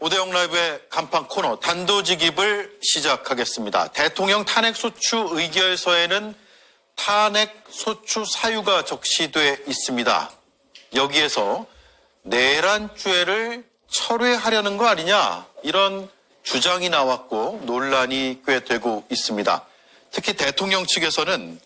오대영 라이브의 간판 코너 단도직입을 시작하겠습니다. 대통령 탄핵소추 의결서에는 탄핵소추 사유가 적시돼 있습니다. 여기에서 내란죄를 철회하려는 거 아니냐 이런 주장이 나왔고 논란이 꽤 되고 있습니다. 특히 대통령 측에서는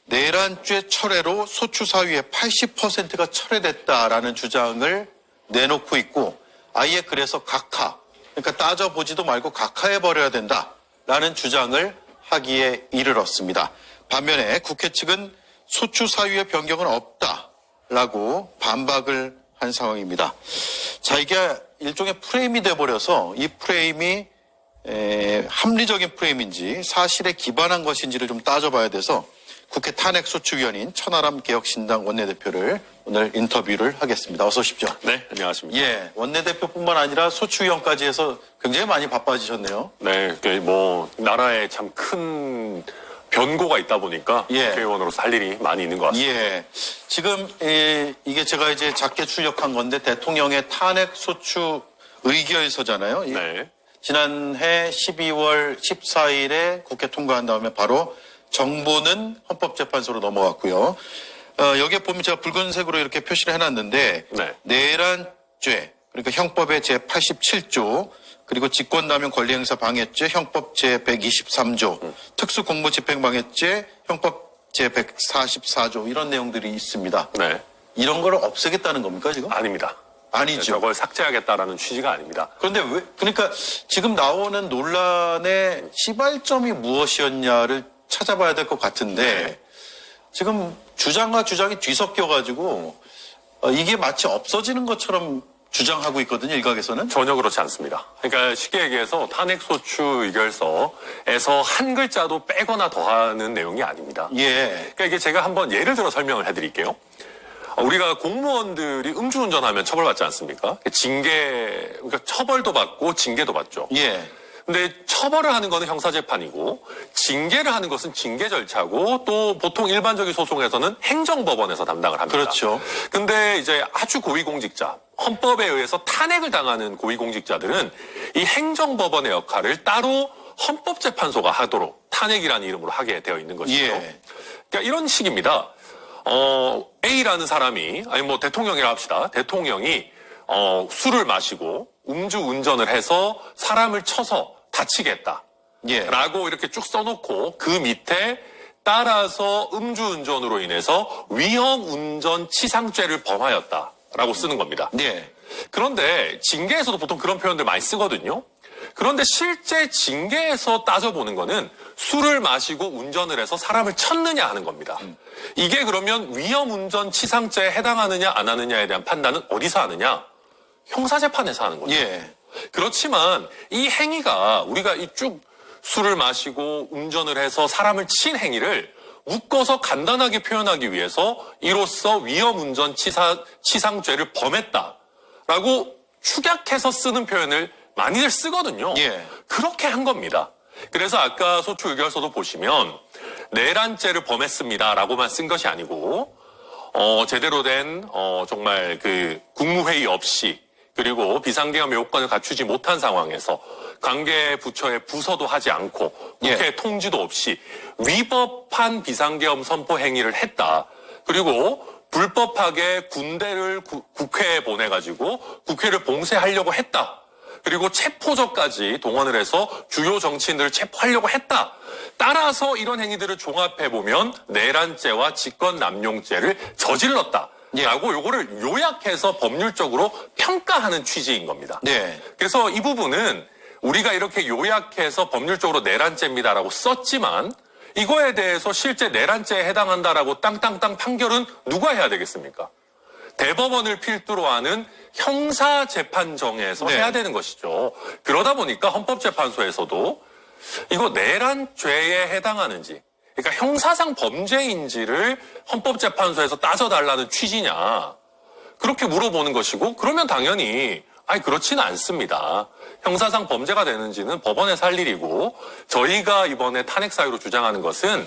내란죄 철회로 소추 사유의 80%가 철회됐다라는 주장을 내놓고 있고 아예 그래서 각하, 그러니까 따져보지도 말고 각하해버려야 된다라는 주장을 하기에 이르렀습니다. 반면에 국회 측은 소추 사유의 변경은 없다라고 반박을 한 상황입니다. 자, 이게 일종의 프레임이 돼버려서 이 프레임이 합리적인 프레임인지 사실에 기반한 것인지를 좀 따져봐야 돼서 국회 탄핵소추위원인 천하람 개혁신당 원내대표를 오늘 인터뷰를 하겠습니다. 어서 오십시오. 네, 안녕하십니까. 예, 원내대표뿐만 아니라 소추위원까지 해서 굉장히 많이 바빠지셨네요. 네, 나라에 참 큰 변고가 있다 보니까 국회의원으로서 할 일이 많이 있는 것 같습니다. 예, 지금 이게 제가 이제 작게 출력한 건데 대통령의 탄핵소추 의결서잖아요. 네. 지난해 12월 14일에 국회 통과한 다음에 바로 정보는 헌법재판소로 넘어갔고요. 여기에 보면 제가 붉은색으로 이렇게 표시를 해놨는데 네. 내란죄, 그러니까 형법의 제87조, 그리고 직권남용 권리행사 방해죄 형법 제123조, 특수공무집행방해죄 형법 제144조 이런 내용들이 있습니다. 네. 이런 걸 없애겠다는 겁니까 지금? 아닙니다. 아니죠. 저걸 삭제하겠다라는 취지가 아닙니다. 그런데 왜, 그러니까 지금 나오는 논란의 시발점이 무엇이었냐를 찾아봐야 될 것 같은데 지금 주장과 주장이 뒤섞여가지고 이게 마치 없어지는 것처럼 주장하고 있거든요, 일각에서는. 전혀 그렇지 않습니다. 그러니까 쉽게 얘기해서 탄핵소추 의결서에서 한 글자도 빼거나 더하는 내용이 아닙니다. 예. 그러니까 이게 제가 한번 예를 들어 설명을 해드릴게요. 우리가 공무원들이 음주운전하면 처벌받지 않습니까? 그러니까 처벌도 받고 징계도 받죠. 예. 근데 처벌을 하는 거는 형사재판이고 징계를 하는 것은 징계 절차고 또 보통 일반적인 소송에서는 행정법원에서 담당을 합니다. 그렇죠. 근데 이제 아주 고위공직자, 헌법에 의해서 탄핵을 당하는 고위공직자들은 이 행정법원의 역할을 따로 헌법재판소가 하도록 탄핵이라는 이름으로 하게 되어 있는 것이죠. 예. 그러니까 이런 식입니다. A라는 사람이, 아니 뭐 대통령이라 합시다. 대통령이 술을 마시고 음주운전을 해서 사람을 쳐서 다치게 했다. 예. 라고 이렇게 쭉 써놓고 그 밑에 따라서 음주운전으로 인해서 위험운전치상죄를 범하였다라고 쓰는 겁니다. 예. 그런데 징계에서도 보통 그런 표현들 많이 쓰거든요. 그런데 실제 징계에서 따져보는 거는 술을 마시고 운전을 해서 사람을 쳤느냐 하는 겁니다. 이게 그러면 위험운전치상죄에 해당하느냐 안 하느냐에 대한 판단은 어디서 하느냐? 형사재판에서 하는 거죠. 예. 그렇지만 이 행위가 우리가 이 쭉 술을 마시고 운전을 해서 사람을 친 행위를 묶어서 간단하게 표현하기 위해서 이로써 위험운전치상죄를 범했다라고 축약해서 쓰는 표현을 많이들 쓰거든요. 예. 그렇게 한 겁니다. 그래서 아까 소추 의결서도 보시면 내란죄를 범했습니다라고만 쓴 것이 아니고 제대로 된 정말 그 국무회의 없이 그리고 비상계엄의 요건을 갖추지 못한 상황에서 관계 부처의 부서도 하지 않고 국회 통지도 없이 위법한 비상계엄 선포 행위를 했다. 그리고 불법하게 군대를 국회에 보내가지고 국회를 봉쇄하려고 했다. 그리고 체포조까지 동원을 해서 주요 정치인들을 체포하려고 했다. 따라서 이런 행위들을 종합해보면 내란죄와 직권남용죄를 저질렀다. 라고 요거를 요약해서 법률적으로 평가하는 취지인 겁니다. 네. 그래서 이 부분은 우리가 이렇게 요약해서 법률적으로 내란죄입니다라고 썼지만 이거에 대해서 실제 내란죄에 해당한다라고 땅땅땅 판결은 누가 해야 되겠습니까? 대법원을 필두로 하는 형사재판정에서 해야 되는 것이죠. 그러다 보니까 헌법재판소에서도 이거 내란죄에 해당하는지, 그러니까 형사상 범죄인지를 헌법재판소에서 따져달라는 취지냐, 그렇게 물어보는 것이고, 그러면 당연히 그렇지는 않습니다. 형사상 범죄가 되는지는 법원에서 할 일이고, 저희가 이번에 탄핵 사유로 주장하는 것은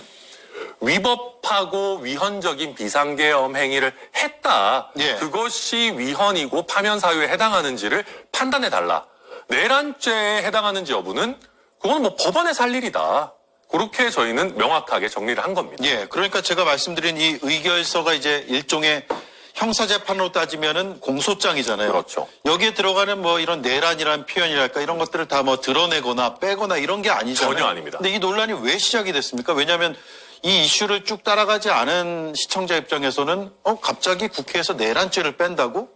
위법하고 위헌적인 비상계엄 행위를 했다. 예. 그것이 위헌이고 파면 사유에 해당하는지를 판단해달라. 내란죄에 해당하는지 여부는 그건 뭐 법원에서 할 일이다. 그렇게 저희는 명확하게 정리를 한 겁니다. 예, 그러니까 제가 말씀드린 이 의결서가 이제 일종의 형사재판으로 따지면은 공소장이잖아요. 그렇죠. 여기에 들어가는 뭐 이런 내란이라는 표현이랄까 이런 것들을 다 뭐 드러내거나 빼거나 이런 게 아니잖아요. 전혀 아닙니다. 근데 이 논란이 왜 시작이 됐습니까? 왜냐하면 이 이슈를 쭉 따라가지 않은 시청자 입장에서는 갑자기 국회에서 내란죄를 뺀다고?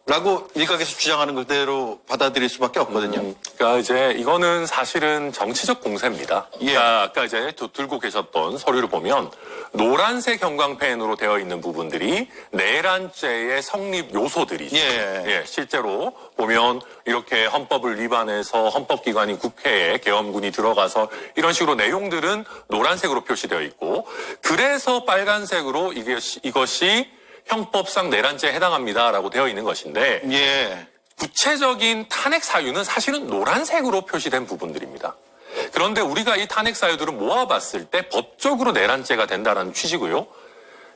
라고 일각에서 주장하는 그대로 받아들일 수밖에 없거든요. 그러니까 이제 이거는 사실은 정치적 공세입니다. 예. 그러니까 아까 이제 들고 계셨던 서류를 보면 노란색 형광펜으로 되어 있는 부분들이 내란죄의 성립 요소들이죠. 예. 실제로 보면 이렇게 헌법을 위반해서 헌법기관인 국회에 계엄군이 들어가서 이런 식으로 내용들은 노란색으로 표시되어 있고 그래서 빨간색으로 이것이 형법상 내란죄에 해당합니다라고 되어 있는 것인데 예. 구체적인 탄핵 사유는 사실은 노란색으로 표시된 부분들입니다. 그런데 우리가 이 탄핵 사유들을 모아봤을 때 법적으로 내란죄가 된다는 취지고요.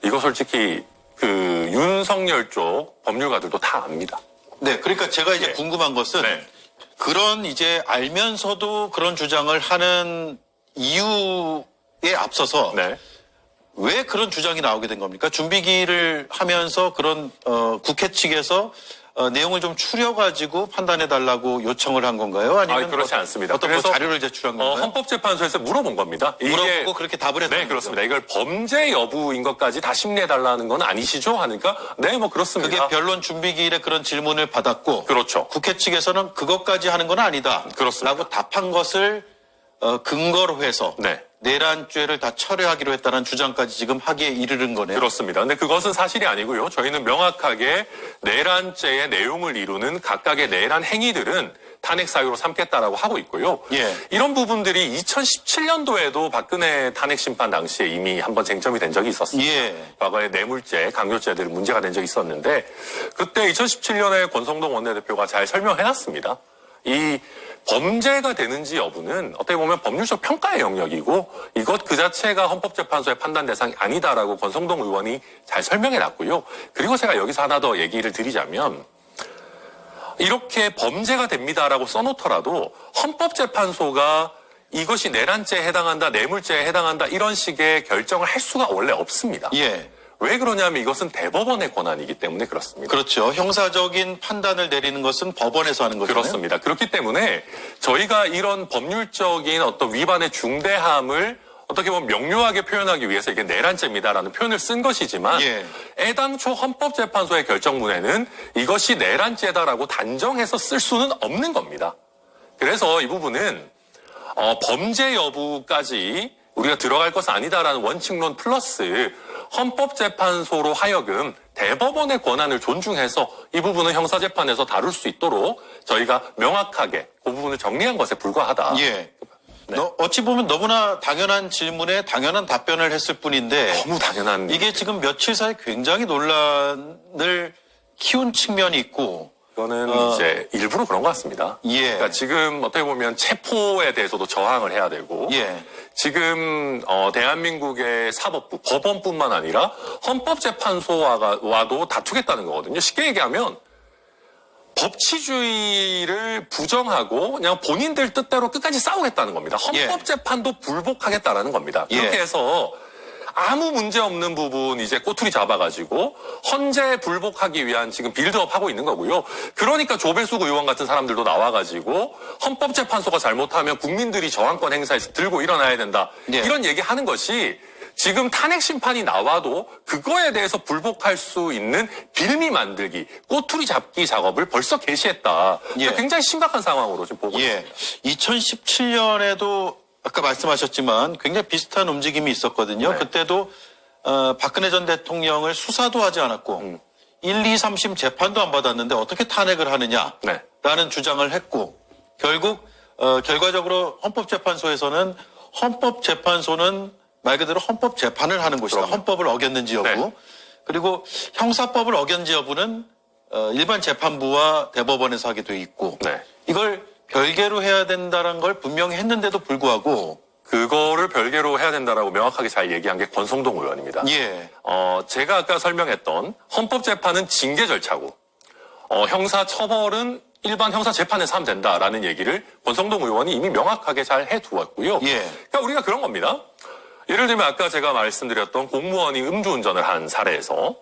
이거 솔직히 그 윤석열 쪽 법률가들도 다 압니다. 네, 그러니까 제가 이제 예. 궁금한 것은 네. 그런 이제 알면서도 그런 주장을 하는 이유에 앞서서 네. 왜 그런 주장이 나오게 된 겁니까? 준비기를 하면서 그런 국회 측에서 내용을 좀 추려가지고 판단해달라고 요청을 한 건가요? 아니면 그렇지 않습니다. 어떤 뭐 그래서 자료를 제출한 건가요? 헌법재판소에서 물어본 겁니다. 물어보고 그렇게 답을 했어요. 네, 그렇습니다. 이걸 범죄 여부인 것까지 다 심리해달라는 건 아니시죠? 하니까 네, 뭐 그렇습니다. 그게 변론 준비기일에 그런 질문을 받았고 그렇죠. 국회 측에서는 그것까지 하는 건 아니다. 그렇습니다. 라고 답한 것을 근거로 해서 네. 내란죄를 다 철회하기로 했다는 주장까지 지금 하기에 이르는 거네요. 그렇습니다. 근데 그것은 사실이 아니고요. 저희는 명확하게 내란죄의 내용을 이루는 각각의 내란 행위들은 탄핵 사유로 삼겠다라고 하고 있고요. 예. 이런 부분들이 2017년도에도 박근혜 탄핵 심판 당시에 이미 한번 쟁점이 된 적이 있었습니다. 예. 과거에 뇌물죄, 강요죄들이 문제가 된 적이 있었는데 그때 2017년에 권성동 원내대표가 잘 설명해놨습니다. 이 범죄가 되는지 여부는 어떻게 보면 법률적 평가의 영역이고 이것 그 자체가 헌법재판소의 판단 대상이 아니다라고 권성동 의원이 잘 설명해놨고요. 그리고 제가 여기서 하나 더 얘기를 드리자면 이렇게 범죄가 됩니다라고 써놓더라도 헌법재판소가 이것이 내란죄에 해당한다, 뇌물죄에 해당한다 이런 식의 결정을 할 수가 원래 없습니다. 예. 왜 그러냐면 이것은 대법원의 권한이기 때문에 그렇습니다. 그렇죠. 형사적인 판단을 내리는 것은 법원에서 하는 거잖아요. 그렇습니다. 그렇기 때문에 저희가 이런 법률적인 어떤 위반의 중대함을 어떻게 보면 명료하게 표현하기 위해서 이게 내란죄입니다라는 표현을 쓴 것이지만 예. 애당초 헌법재판소의 결정문에는 이것이 내란죄다라고 단정해서 쓸 수는 없는 겁니다. 그래서 이 부분은 범죄 여부까지 우리가 들어갈 것은 아니다라는 원칙론 플러스 헌법재판소로 하여금 대법원의 권한을 존중해서 이 부분은 형사재판에서 다룰 수 있도록 저희가 명확하게 그 부분을 정리한 것에 불과하다. 예. 네. 어찌 보면 너무나 당연한 질문에 당연한 답변을 했을 뿐인데 너무 당연한 이게 지금 며칠 사이 굉장히 논란을 키운 측면이 있고 이거는 이제 일부러 그런 것 같습니다. 예. 그러니까 지금 어떻게 보면 체포에 대해서도 저항을 해야 되고 예. 지금 대한민국의 사법부, 법원뿐만 아니라 헌법재판소와도 다투겠다는 거거든요. 쉽게 얘기하면 법치주의를 부정하고 그냥 본인들 뜻대로 끝까지 싸우겠다는 겁니다. 헌법재판도 불복하겠다라는 겁니다. 예. 그렇게 해서 아무 문제 없는 부분 이제 꼬투리 잡아가지고 헌재 불복하기 위한 지금 빌드업 하고 있는 거고요. 그러니까 조배숙 의원 같은 사람들도 나와가지고 헌법재판소가 잘못하면 국민들이 저항권 행사에서 들고 일어나야 된다. 예. 이런 얘기하는 것이 지금 탄핵 심판이 나와도 그거에 대해서 불복할 수 있는 빌미 만들기, 꼬투리 잡기 작업을 벌써 개시했다. 예. 굉장히 심각한 상황으로 지금 보고 예. 있습니다. 2017년에도 아까 말씀하셨지만 굉장히 비슷한 움직임이 있었거든요. 네. 그때도 박근혜 전 대통령을 수사도 하지 않았고 1, 2, 3심 재판도 안 받았는데 어떻게 탄핵을 하느냐라는 네. 주장을 했고 결국 결과적으로 헌법재판소에서는 헌법재판소는 말 그대로 헌법재판을 하는 곳이다. 그럼요. 헌법을 어겼는지 여부. 네. 그리고 형사법을 어겼는지 여부는 일반 재판부와 대법원에서 하게 돼 있고 네. 이걸 별개로 해야 된다는 걸 분명히 했는데도 불구하고 그거를 별개로 해야 된다라고 명확하게 잘 얘기한 게 권성동 의원입니다. 예. 제가 아까 설명했던 헌법재판은 징계 절차고 형사 처벌은 일반 형사 재판에서 하면 된다라는 얘기를 권성동 의원이 이미 명확하게 잘 해두었고요. 예. 그러니까 우리가 그런 겁니다. 예를 들면 아까 제가 말씀드렸던 공무원이 음주운전을 한 사례에서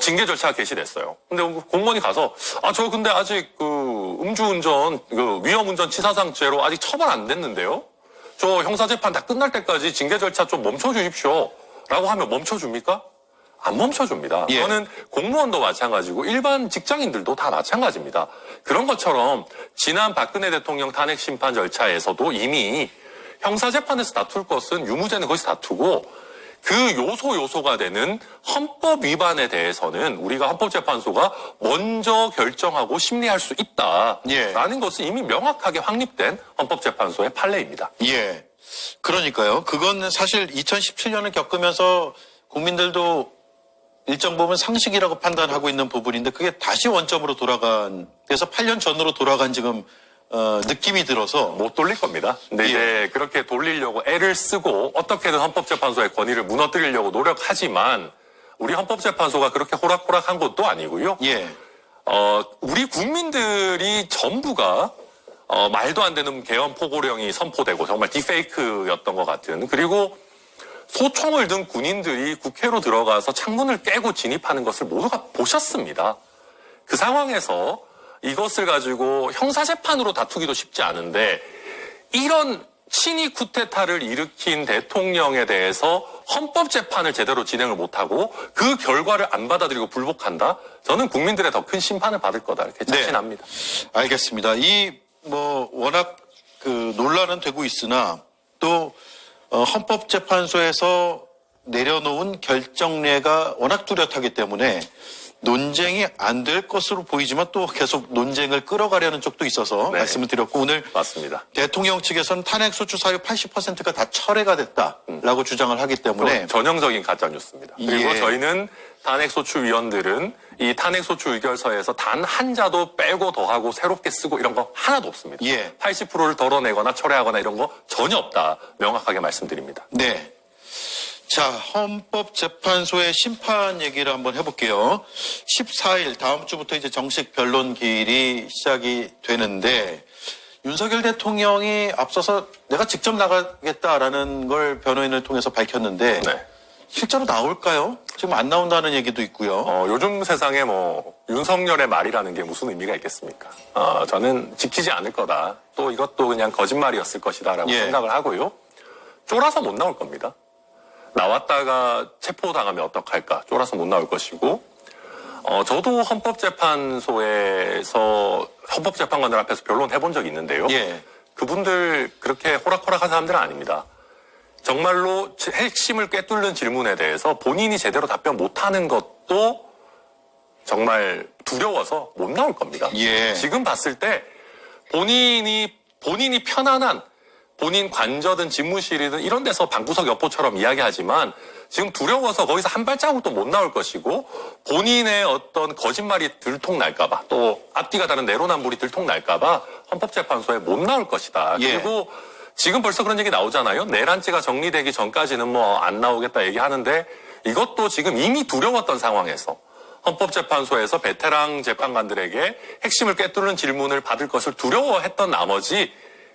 징계 절차가 개시됐어요. 근데 공무원이 가서 저 근데 아직 그 음주운전 그 위험운전 치사상죄로 아직 처벌 안 됐는데요. 저 형사재판 다 끝날 때까지 징계 절차 좀 멈춰주십시오. 라고 하면 멈춰줍니까? 안 멈춰줍니다. 예. 그거는 공무원도 마찬가지고 일반 직장인들도 다 마찬가지입니다. 그런 것처럼 지난 박근혜 대통령 탄핵 심판 절차에서도 이미 형사재판에서 다툴 것은 유무죄는 거기서 다투고 그 요소가 되는 헌법 위반에 대해서는 우리가 헌법재판소가 먼저 결정하고 심리할 수 있다라는 예. 것은 이미 명확하게 확립된 헌법재판소의 판례입니다. 예. 그러니까요. 그건 사실 2017년을 겪으면서 국민들도 일정 부분 상식이라고 판단하고 있는 부분인데 그게 다시 원점으로 그래서 8년 전으로 돌아간 지금 느낌이 들어서 못 돌릴 겁니다. 근데 예. 이제 그렇게 돌리려고 애를 쓰고 어떻게든 헌법재판소의 권위를 무너뜨리려고 노력하지만 우리 헌법재판소가 그렇게 호락호락한 것도 아니고요. 예. 우리 국민들이 전부가 말도 안 되는 개헌 포고령이 선포되고 정말 딥페이크였던 것 같은 그리고 소총을 든 군인들이 국회로 들어가서 창문을 깨고 진입하는 것을 모두가 보셨습니다. 그 상황에서 이것을 가지고 형사재판으로 다투기도 쉽지 않은데 이런 친위 쿠데타를 일으킨 대통령에 대해서 헌법재판을 제대로 진행을 못하고 그 결과를 안 받아들이고 불복한다? 저는 국민들의 더 큰 심판을 받을 거다 이렇게 자신합니다. 알겠습니다. 워낙 그 논란은 되고 있으나 또 헌법재판소에서 내려놓은 결정례가 워낙 뚜렷하기 때문에 논쟁이 안 될 것으로 보이지만 또 계속 논쟁을 끌어가려는 쪽도 있어서 네. 말씀을 드렸고 오늘 맞습니다. 대통령 측에서는 탄핵소추 사유 80%가 다 철회가 됐다라고 주장을 하기 때문에 전형적인 가짜뉴스입니다. 그리고 예. 저희는 탄핵소추위원들은 이 탄핵소추 의결서에서 단 한 자도 빼고 더하고 새롭게 쓰고 이런 거 하나도 없습니다. 예. 80%를 덜어내거나 철회하거나 이런 거 전혀 없다. 명확하게 말씀드립니다. 네. 자, 헌법재판소의 심판 얘기를 한번 해볼게요. 14일 다음 주부터 이제 정식 변론기일이 시작이 되는데 윤석열 대통령이 앞서서 내가 직접 나가겠다라는 걸 변호인을 통해서 밝혔는데 네. 실제로 나올까요? 지금 안 나온다는 얘기도 있고요. 요즘 세상에 윤석열의 말이라는 게 무슨 의미가 있겠습니까? 저는 지키지 않을 거다. 또 이것도 그냥 거짓말이었을 것이다라고 예. 생각을 하고요. 쫄아서 못 나올 겁니다. 나왔다가 체포당하면 어떡할까? 쫄아서 못 나올 것이고, 저도 헌법재판관들 앞에서 변론해본 적이 있는데요. 예. 그분들 그렇게 호락호락한 사람들은 아닙니다. 정말로 핵심을 꿰뚫는 질문에 대해서 본인이 제대로 답변 못하는 것도 정말 두려워서 못 나올 겁니다. 예. 지금 봤을 때 본인이 편안한 본인 관저든 집무실이든 이런 데서 방구석 여포처럼 이야기하지만 지금 두려워서 거기서 한 발자국도 못 나올 것이고 본인의 어떤 거짓말이 들통날까봐 또 앞뒤가 다른 내로남불이 들통날까봐 헌법재판소에 못 나올 것이다. 예. 그리고 지금 벌써 그런 얘기 나오잖아요. 내란죄가 정리되기 전까지는 안 나오겠다 얘기하는데 이것도 지금 이미 두려웠던 상황에서 헌법재판소에서 베테랑 재판관들에게 핵심을 꿰뚫는 질문을 받을 것을 두려워했던 나머지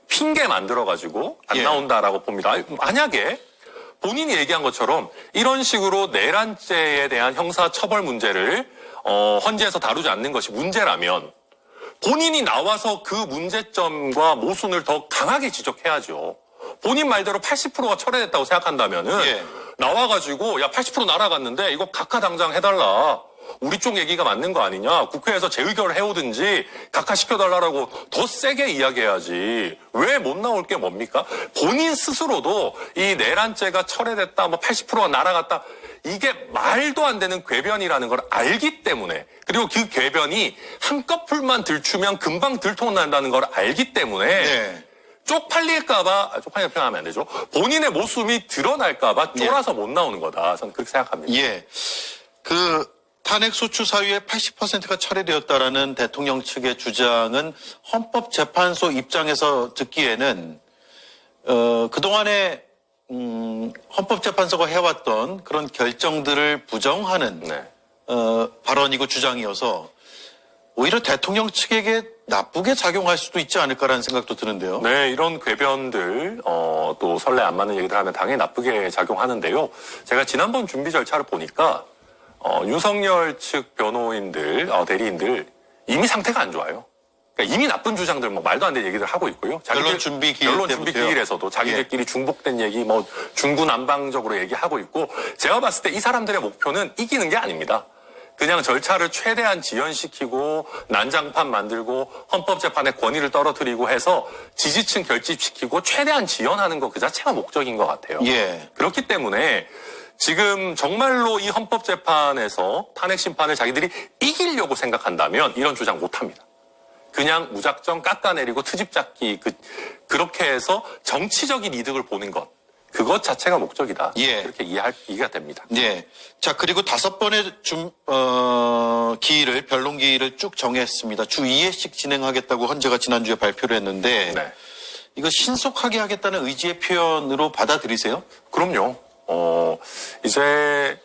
핑계 만들어가지고 안 예. 나온다라고 봅니다. 만약에 본인이 얘기한 것처럼 이런 식으로 내란죄에 대한 형사처벌 문제를 헌재에서 다루지 않는 것이 문제라면 본인이 나와서 그 문제점과 모순을 더 강하게 지적해야죠. 본인 말대로 80%가 철회됐다고 생각한다면은 예. 나와가지고 80% 날아갔는데 이거 각하당장 해달라. 우리 쪽 얘기가 맞는 거 아니냐. 국회에서 재의결을 해오든지 각하시켜달라고 더 세게 이야기해야지. 왜 못 나올 게 뭡니까? 본인 스스로도 이 내란죄가 철회됐다, 80%가 날아갔다. 이게 말도 안 되는 궤변이라는 걸 알기 때문에 그리고 그 궤변이 한꺼풀만 들추면 금방 들통난다는 걸 알기 때문에 네. 쪽팔릴까봐 쪽팔리는 표현하면 안 되죠. 본인의 모습이 드러날까봐 쫄아서 못 나오는 거다. 저는 그렇게 생각합니다. 예. 그 탄핵소추 사유의 80%가 철회되었다라는 대통령 측의 주장은 헌법재판소 입장에서 듣기에는 그동안에 헌법재판소가 해왔던 그런 결정들을 부정하는 네. 발언이고 주장이어서 오히려 대통령 측에게 나쁘게 작용할 수도 있지 않을까라는 생각도 드는데요. 네, 이런 궤변들, 또 설레 안 맞는 얘기들 하면 당연히 나쁘게 작용하는데요. 제가 지난번 준비 절차를 보니까, 윤석열 측 변호인들, 대리인들, 이미 상태가 안 좋아요. 그러니까 이미 나쁜 주장들, 뭐 말도 안 되는 얘기들 하고 있고요. 결론 준비 기일 결론 준비 때부터요? 기일에서도 자기들끼리 중복된 얘기, 뭐 중구난방적으로 얘기하고 있고, 제가 봤을 때 이 사람들의 목표는 이기는 게 아닙니다. 그냥 절차를 최대한 지연시키고 난장판 만들고 헌법재판의 권위를 떨어뜨리고 해서 지지층 결집시키고 최대한 지연하는 것 그 자체가 목적인 것 같아요. 예. 그렇기 때문에 지금 정말로 이 헌법재판에서 탄핵 심판을 자기들이 이기려고 생각한다면 이런 주장 못합니다. 그냥 무작정 깎아내리고 트집 잡기 그렇게 해서 정치적인 이득을 보는 것. 그것 자체가 목적이다. 예. 그렇게 이해가 됩니다. 네. 자, 그리고 5번의 기일을, 변론 기일을 쭉 정했습니다. 주 2회씩 진행하겠다고 헌재가 지난주에 발표를 했는데, 네. 이거 신속하게 하겠다는 의지의 표현으로 받아들이세요? 그럼요. 이제,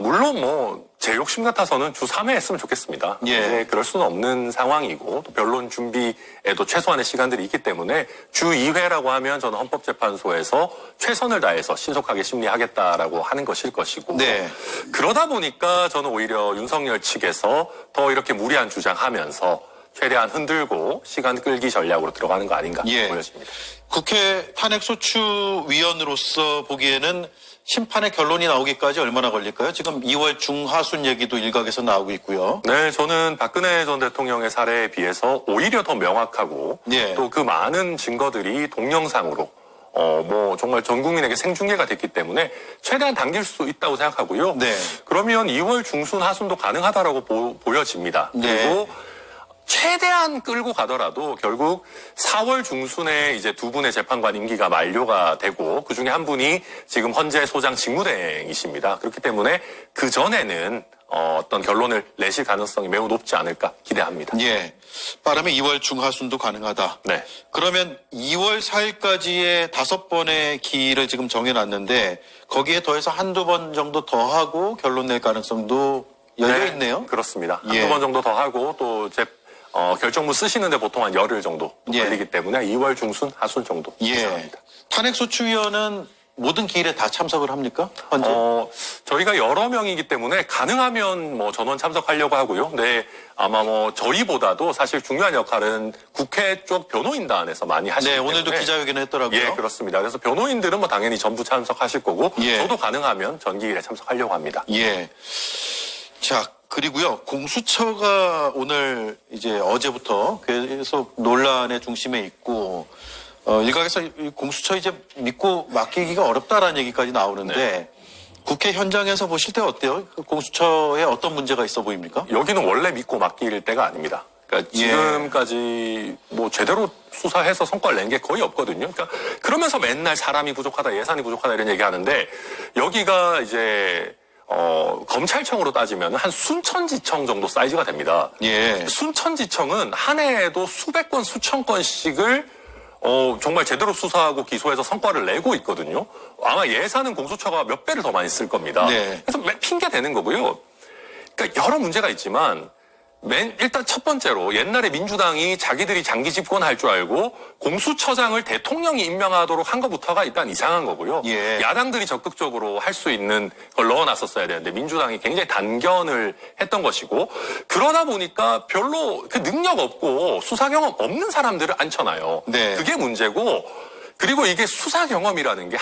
물론 뭐, 제 욕심 같아서는 주 3회 했으면 좋겠습니다. 예. 이제 그럴 수는 없는 상황이고, 또 변론 준비에도 최소한의 시간들이 있기 때문에 주 2회라고 하면 저는 헌법재판소에서 최선을 다해서 신속하게 심리하겠다라고 하는 것일 것이고, 네. 그러다 보니까 저는 오히려 윤석열 측에서 더 이렇게 무리한 주장하면서 최대한 흔들고 시간 끌기 전략으로 들어가는 거 아닌가 예. 보여집니다. 국회 탄핵소추위원으로서 보기에는 심판의 결론이 나오기까지 얼마나 걸릴까요? 지금 2월 중하순 얘기도 일각에서 나오고 있고요. 네, 저는 박근혜 전 대통령의 사례에 비해서 오히려 더 명확하고 예. 또 그 많은 증거들이 동영상으로 뭐 정말 전 국민에게 생중계가 됐기 때문에 최대한 당길 수 있다고 생각하고요. 네. 그러면 2월 중순 하순도 가능하다라고 보여집니다. 네. 그리고 최대한 끌고 가더라도 결국 4월 중순에 이제 두 분의 재판관 임기가 만료가 되고 그중에 한 분이 지금 헌재 소장 직무대행이십니다. 그렇기 때문에 그 전에는 어떤 결론을 내실 가능성이 매우 높지 않을까 기대합니다. 예. 빠르면 2월 중하순도 가능하다. 네. 그러면 2월 4일까지의 5번의 기일을 지금 정해놨는데 거기에 더해서 한두 번 정도 더 하고 결론 낼 가능성도 열려 있네요. 그렇습니다. 예. 한두 번 정도 더 하고 또 결정문 쓰시는데 보통 한 열흘 정도 예. 걸리기 때문에 2월 중순, 하순 정도 예. 예상합니다. 탄핵소추위원은 모든 기일에 다 참석을 합니까? 현재? 저희가 여러 명이기 때문에 가능하면 뭐 전원 참석하려고 하고요. 네, 아마 뭐 저희보다도 사실 중요한 역할은 국회 쪽 변호인단에서 많이 하시기 네, 때문에 오늘도 기자회견을 했더라고요. 예, 그렇습니다. 그래서 변호인들은 뭐 당연히 전부 참석하실 거고 예. 저도 가능하면 전기일에 참석하려고 합니다. 예. 자, 그리고요, 공수처가 오늘 이제 어제부터 계속 논란의 중심에 있고, 일각에서 이 공수처 이제 믿고 맡기기가 어렵다라는 얘기까지 나오는데, 네. 국회 현장에서 보실 때 어때요? 그 공수처에 어떤 문제가 있어 보입니까? 여기는 원래 믿고 맡길 때가 아닙니다. 그러니까 예. 지금까지 뭐 제대로 수사해서 성과를 낸 게 거의 없거든요. 그러니까 그러면서 맨날 사람이 부족하다, 예산이 부족하다 이런 얘기하는데 여기가 이제 검찰청으로 따지면 한 순천지청 정도 사이즈가 됩니다. 예. 순천지청은 한 해에도 수백 건, 수천 건씩을 정말 제대로 수사하고 기소해서 성과를 내고 있거든요. 아마 예산은 공수처가 몇 배를 더 많이 쓸 겁니다. 네. 그래서 핑계 대는 거고요. 그러니까 여러 문제가 있지만 일단 첫 번째로 옛날에 민주당이 자기들이 장기 집권할 줄 알고 공수처장을 대통령이 임명하도록 한 것부터가 일단 이상한 거고요. 예. 야당들이 적극적으로 할 수 있는 걸 넣어놨었어야 되는데 민주당이 굉장히 단견을 했던 것이고 그러다 보니까 별로 그 능력 없고 수사 경험 없는 사람들을 앉혀놔요. 네. 그게 문제고 그리고 이게 수사 경험이라는 게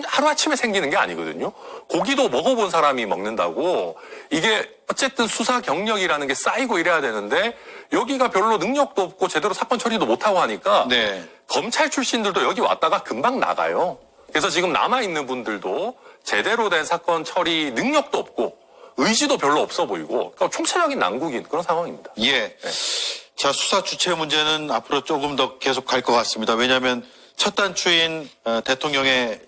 하루아침에 생기는 게 아니거든요. 고기도 먹어본 사람이 먹는다고 이게 어쨌든 수사 경력이라는 게 쌓이고 이래야 되는데 여기가 별로 능력도 없고 제대로 사건 처리도 못하고 하니까 네. 검찰 출신들도 여기 왔다가 금방 나가요. 그래서 지금 남아있는 분들도 제대로 된 사건 처리 능력도 없고 의지도 별로 없어 보이고 그러니까 총체적인 난국인 그런 상황입니다. 예. 자, 수사 주체 문제는 앞으로 조금 더 계속 갈 것 같습니다. 왜냐하면 첫 단추인 대통령의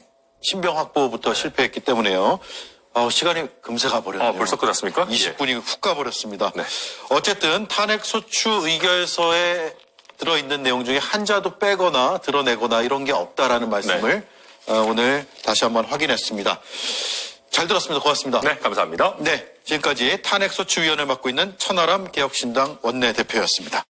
신병 확보부터 실패했기 때문에요. 시간이 금세 가버렸네요. 벌써 끝났습니까? 20분이 훅 가버렸습니다. 네. 어쨌든 탄핵소추 의결서에 들어있는 내용 중에 한자도 빼거나 드러내거나 이런 게 없다라는 말씀을 오늘 다시 한번 확인했습니다. 잘 들었습니다. 고맙습니다. 네, 감사합니다. 네, 지금까지 탄핵소추위원을 맡고 있는 천하람 개혁신당 원내대표였습니다.